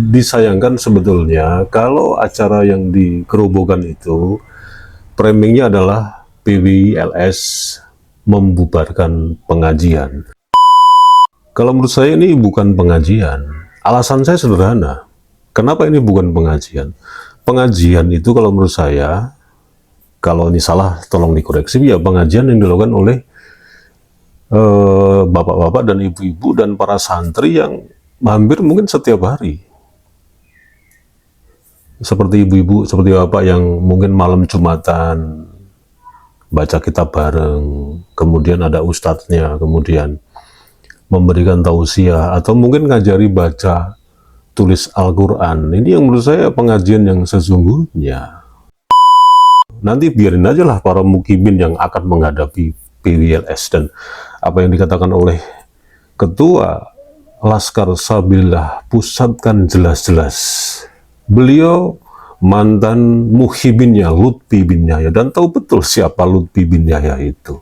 Disayangkan sebetulnya kalau acara yang di Gerobogan itu framingnya adalah PWLS membubarkan pengajian. Kalau menurut saya ini bukan pengajian. Alasan saya sederhana. Kenapa ini bukan pengajian? Pengajian itu kalau menurut saya, kalau ini salah tolong dikoreksi, ya pengajian yang dilakukan oleh bapak-bapak dan ibu-ibu dan para santri yang hampir mungkin setiap hari. Seperti ibu-ibu, seperti bapak yang mungkin malam Jumatan baca kitab bareng, kemudian ada ustadznya, kemudian memberikan tausiah, atau mungkin ngajari baca tulis Al-Quran. Ini yang menurut saya pengajian yang sesungguhnya. Nanti biarin aja lah para mukimin yang akan menghadapi PWLS. Dan apa yang dikatakan oleh Ketua Laskar Sabilillah Pusat kan jelas-jelas. Beliau mantan muhibinnya Lutfi bin Yahya, dan tahu betul siapa Lutfi bin Yahya itu.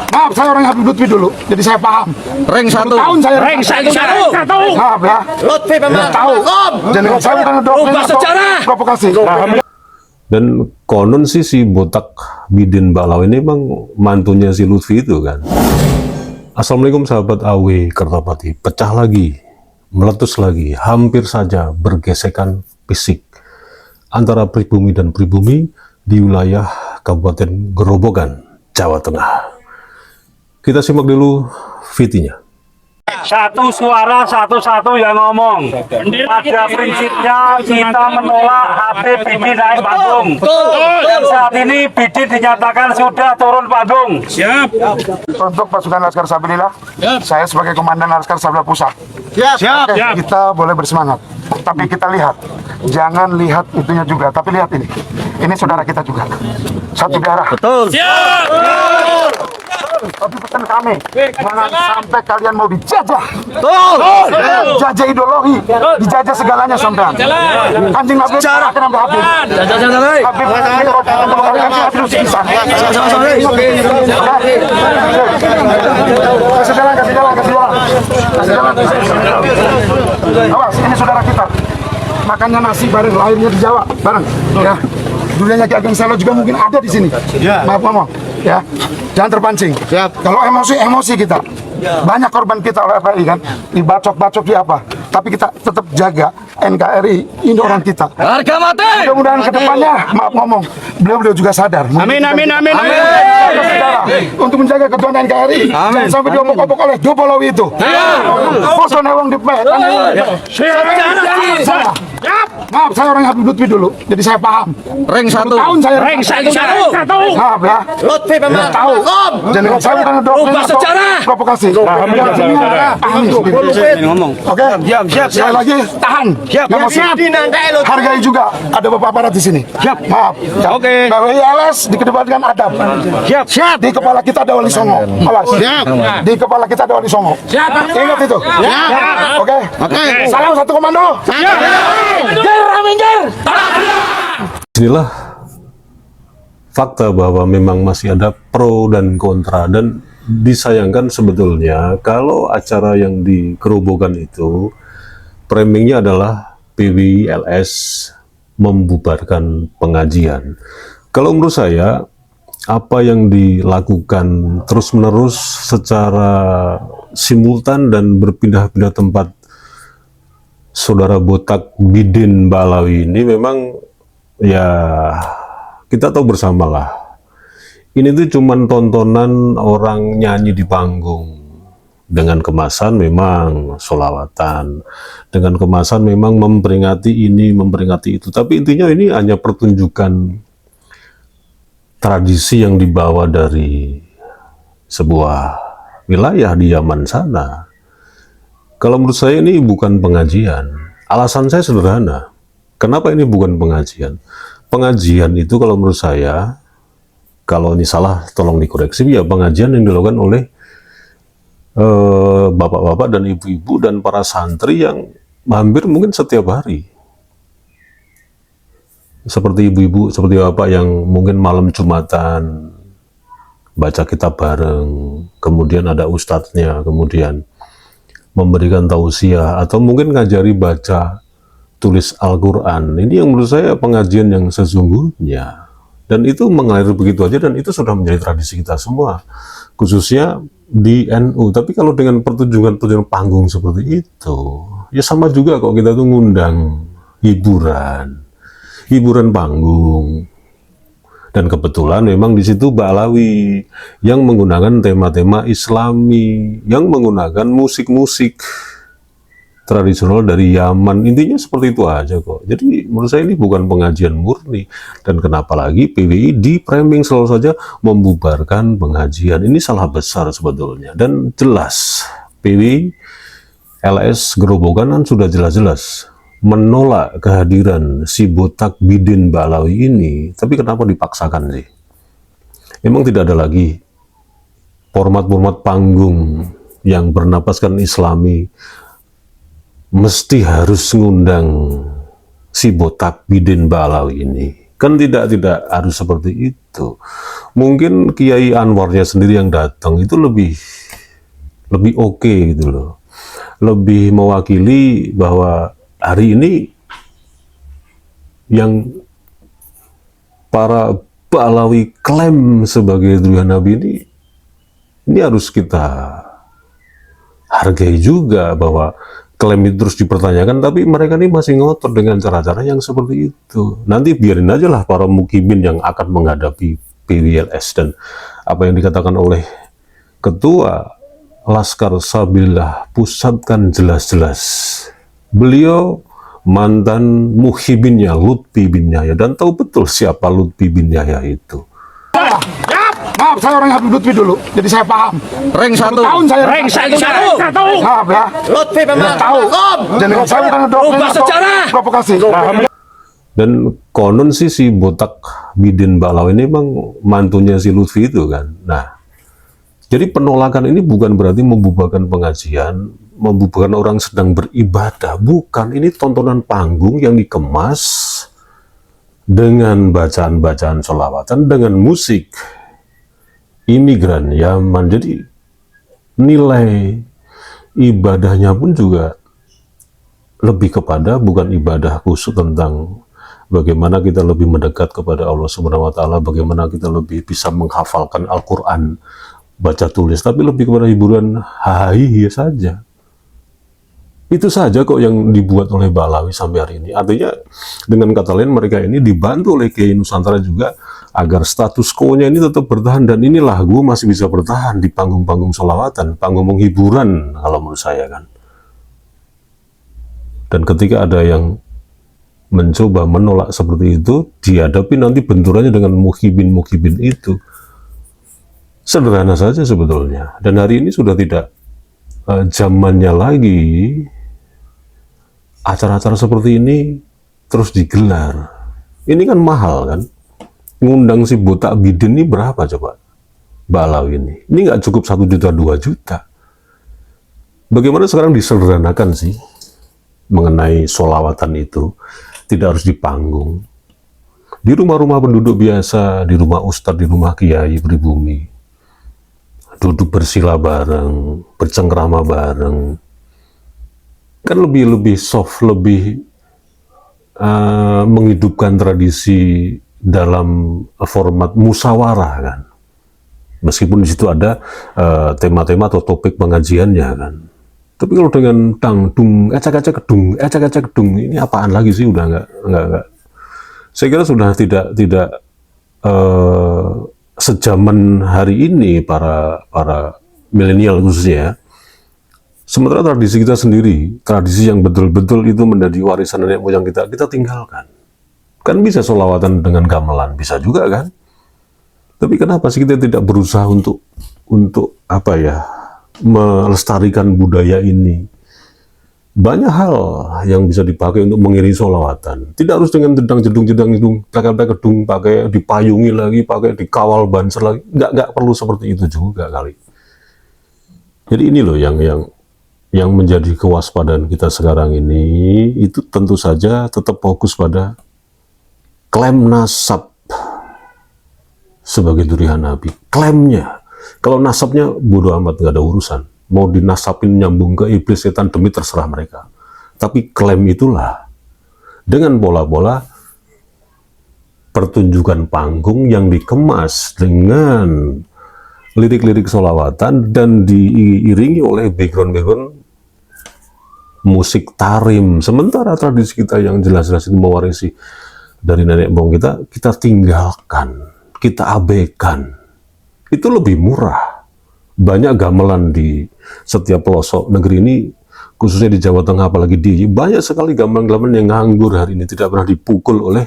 Maaf, saya orang Habib Lutfi dulu, jadi saya paham. Ring satu. Tahun saya Ring satu. Maaf ya. Lutfi memang Tahu. Jadi saya bukan Ubah sejarah. provokasi. Dan konon sih si botak Bidin Balawi ini memang mantunya si Lutfi itu kan. Assalamualaikum sahabat AW Kertapati. Pecah lagi, meletus lagi, hampir saja bergesekan fisik antara pribumi dan pribumi di wilayah Kabupaten Gerobogan, Jawa Tengah. Kita simak dulu videonya. Satu suara satu-satu yang ngomong. Pada prinsipnya kita menolak Habib Bidin naik panggung. Dan saat ini Bidin dinyatakan sudah turun panggung. Siap. Untuk pasukan Laskar Sabilillah, saya sebagai Komandan Laskar Sabilillah Pusat. Siap. Oke, kita boleh bersemangat. Tapi kita lihat, jangan lihat itunya juga, tapi lihat ini. Ini saudara kita juga. Satu darah. Betul. Tapi pesan kami, jangan sampai kalian mau dijajah. Betul. Jajah ideologi, dijajah segalanya sampean. Kanjeng Nabi akan ambil Habib. Habib kasih jalan. Awas, ini saudara kita. Makannya nasi bareng, lahirnya di Jawa bareng. Ya. Dulunya Ki Ageng Selo juga mungkin ada di sini. Maaf ngomong, ya. Jangan terpancing. Kalau emosi kita. Banyak korban kita oleh FPI kan, dibacok-bacok di apa. Tapi kita tetap jaga NKRI, ini orang kita. Harga mati. Mudah-mudahan ke depannya, maaf ngomong, beliau juga sadar. Amin. Untuk menjaga ketuhanan NKRI, jangan sampai diobok-obok oleh Jopolowi itu. Poso newong di pet. Maaf, saya orang Habib Lutfi dulu, jadi saya paham. Ring satu. Tahun saya Ring satu. Maaf ya. Lutfi memang Tahu. Jadi saya bukan Ubah sejarah. provokasi. Paham. Oke. Siap. Sekali lagi tahan. Emosi. Hargai juga. Ada bapak aparat di sini. Maaf. Oke. PWLS dikedepankan adab. Siap. Di kepala kita ada Wali Songo. Awas. Di kepala kita ada Wali Songo. Ingat itu. Oke. Salam satu komando. Inilah fakta bahwa memang masih ada pro dan kontra, dan disayangkan sebetulnya kalau acara yang di Gerobogan itu framingnya adalah PWLS membubarkan pengajian. Kalau menurut saya, apa yang dilakukan terus-menerus secara simultan dan berpindah-pindah tempat saudara botak Bidin Balawi ini memang, ya kita tahu bersamalah, ini tuh cuman tontonan orang nyanyi di panggung dengan kemasan memang sholawatan, dengan kemasan memang memperingati ini, memperingati itu, tapi intinya ini hanya pertunjukan tradisi yang dibawa dari sebuah wilayah di Yaman sana. Kalau menurut saya ini bukan pengajian. Alasan saya sederhana. Kenapa ini bukan pengajian? Pengajian itu kalau menurut saya, kalau ini salah tolong dikoreksi, ya pengajian yang dilakukan oleh bapak-bapak dan ibu-ibu dan para santri yang hampir mungkin setiap hari. Seperti ibu-ibu, seperti bapak yang mungkin malam Jumatan baca kitab bareng, kemudian ada ustadznya, kemudian memberikan tausiah, atau mungkin ngajari baca tulis Al-Quran. Ini yang menurut saya pengajian yang sesungguhnya. Dan itu mengalir begitu aja, dan itu sudah menjadi tradisi kita semua, khususnya di NU. Tapi kalau dengan pertunjukan-pertunjukan panggung seperti itu, ya sama juga kok kita tuh ngundang hiburan panggung. Dan kebetulan memang di situ Ba'alawi yang menggunakan tema-tema Islami, yang menggunakan musik-musik tradisional dari Yaman. Intinya seperti itu aja kok. Jadi menurut saya ini bukan pengajian murni. Dan kenapa lagi PWI di framing selalu saja membubarkan pengajian. Ini salah besar sebetulnya. Dan jelas PWI LS Gerobogan kan sudah jelas-jelas menolak kehadiran si botak Bidin Ba'alawi ini. Tapi kenapa dipaksakan sih? Memang tidak ada lagi format-format panggung yang bernapaskan Islami mesti harus ngundang si botak Bidin Ba'alawi ini. Kan tidak harus seperti itu. Mungkin Kiai Anwarnya sendiri yang datang itu lebih oke gitu loh. Lebih mewakili bahwa hari ini yang para Ba'alawi klaim sebagai Durian Nabi ini harus kita hargai juga, bahwa klaim itu terus dipertanyakan, tapi mereka ini masih ngotot dengan cara-cara yang seperti itu. Nanti biarin aja lah para mukimin yang akan menghadapi PWLS. Dan apa yang dikatakan oleh Ketua Laskar Sabilillah Pusat kan jelas-jelas. Beliau mantan muhibinnya Lutfi bin Yahya, dan tahu betul siapa Lutfi bin Yahya itu. Maaf, saya orang Habib Lutfi dulu, jadi saya paham. Ring 1. Tahun saya Ring 1. maaf ya. Lutfi memang Tahu. Jadi saya bukan Ubah sejarah. provokasi. Dan konon sih si botak Bidin Ba'alawi ini memang mantunya si Lutfi itu kan. Nah, jadi penolakan ini bukan berarti membubarkan pengajian, membubarkan orang sedang beribadah. Bukan, ini tontonan panggung yang dikemas dengan bacaan-bacaan sholawatan, dengan musik imigran Yaman. Jadi nilai ibadahnya pun juga lebih kepada bukan ibadah khusus tentang bagaimana kita lebih mendekat kepada Allah Subhanahu wa Ta'ala, bagaimana kita lebih bisa menghafalkan Al-Quran, baca tulis, tapi lebih kepada hiburan hahihi saja. Itu saja kok yang dibuat oleh Ba'alawi sampai hari ini. Artinya dengan kata lain, mereka ini dibantu oleh Kiai Nusantara juga agar status quo-nya ini tetap bertahan. Dan ini lagu masih bisa bertahan di panggung-panggung sholawatan, panggung hiburan kalau menurut saya kan. Dan ketika ada yang mencoba menolak seperti itu, dihadapi nanti benturannya dengan muhibin-muhibin itu. Sederhana saja sebetulnya. Dan hari ini sudah tidak zamannya lagi acara-acara seperti ini terus digelar. Ini kan mahal kan. Ngundang si botak Bidin ini berapa coba? Ba'alawi ini. Ini nggak cukup 1 juta, 2 juta. Bagaimana sekarang disederhanakan sih mengenai sholawatan itu? Tidak harus di panggung. Di rumah-rumah penduduk biasa, di rumah ustadz, di rumah kiai pribumi. Duduk bersila bareng, bercengkrama bareng, kan lebih soft, lebih menghidupkan tradisi dalam format musyawarah kan. Meskipun di situ ada tema-tema atau topik pengajiannya kan. Tapi kalau dengan tangdung, ecek-ecek gedung, ini apaan lagi sih? Udah nggak. Saya kira sudah tidak sejaman hari ini para milenial khususnya. Sementara tradisi kita sendiri, tradisi yang betul-betul itu menjadi warisan nenek moyang kita tinggalkan. Kan bisa sholawatan dengan gamelan, bisa juga kan? Tapi kenapa sih kita tidak berusaha untuk apa ya, melestarikan budaya ini? Banyak hal yang bisa dipakai untuk mengiringi sholawatan. Tidak harus dengan jedang-jedung, pakai gedung, pakai dipayungi lagi, pakai dikawal banser lagi. Nggak perlu seperti itu juga kali. Jadi ini loh yang menjadi kewaspadaan kita sekarang ini, itu tentu saja tetap fokus pada klaim nasab sebagai Durian Nabi. Klaimnya. Kalau nasabnya bodo amat, nggak ada urusan. mau dinasapin nyambung ke iblis setan demi terserah mereka. Tapi klaim itulah dengan pola-pola pertunjukan panggung yang dikemas dengan lirik-lirik sholawatan dan diiringi oleh background musik tarim. Sementara tradisi kita yang jelas-jelas itu mewarisi dari nenek moyang kita tinggalkan, kita abaikan. Itu lebih murah. Banyak gamelan di setiap pelosok negeri ini, khususnya di Jawa Tengah, apalagi banyak sekali gamelan-gamelan yang nganggur hari ini, tidak pernah dipukul oleh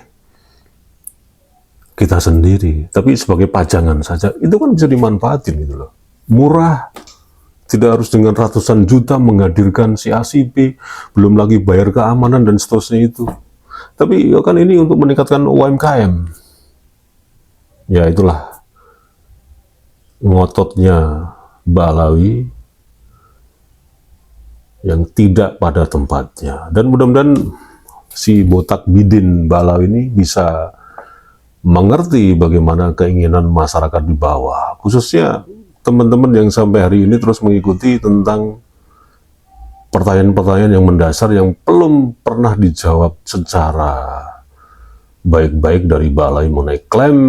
kita sendiri, tapi sebagai pajangan saja. Itu kan bisa dimanfaatin gitu loh. Murah, tidak harus dengan ratusan juta menghadirkan si A, si B, belum lagi bayar keamanan dan seterusnya itu. Tapi ya kan ini untuk meningkatkan UMKM. Ya itulah ngototnya Balawi yang tidak pada tempatnya. Dan mudah-mudahan si botak bidin Balawi ini bisa mengerti bagaimana keinginan masyarakat di bawah, khususnya teman-teman yang sampai hari ini terus mengikuti tentang pertanyaan-pertanyaan yang mendasar yang belum pernah dijawab secara baik-baik dari Balawi mengenai klaim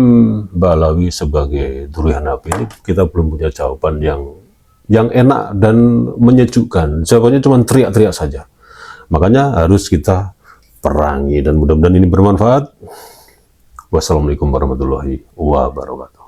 Balawi sebagai durian api ini. Kita belum punya jawaban yang enak dan menyejukkan. Jawabannya cuma teriak-teriak saja. Makanya harus kita perangi, dan mudah-mudahan ini bermanfaat. Wassalamualaikum warahmatullahi wabarakatuh.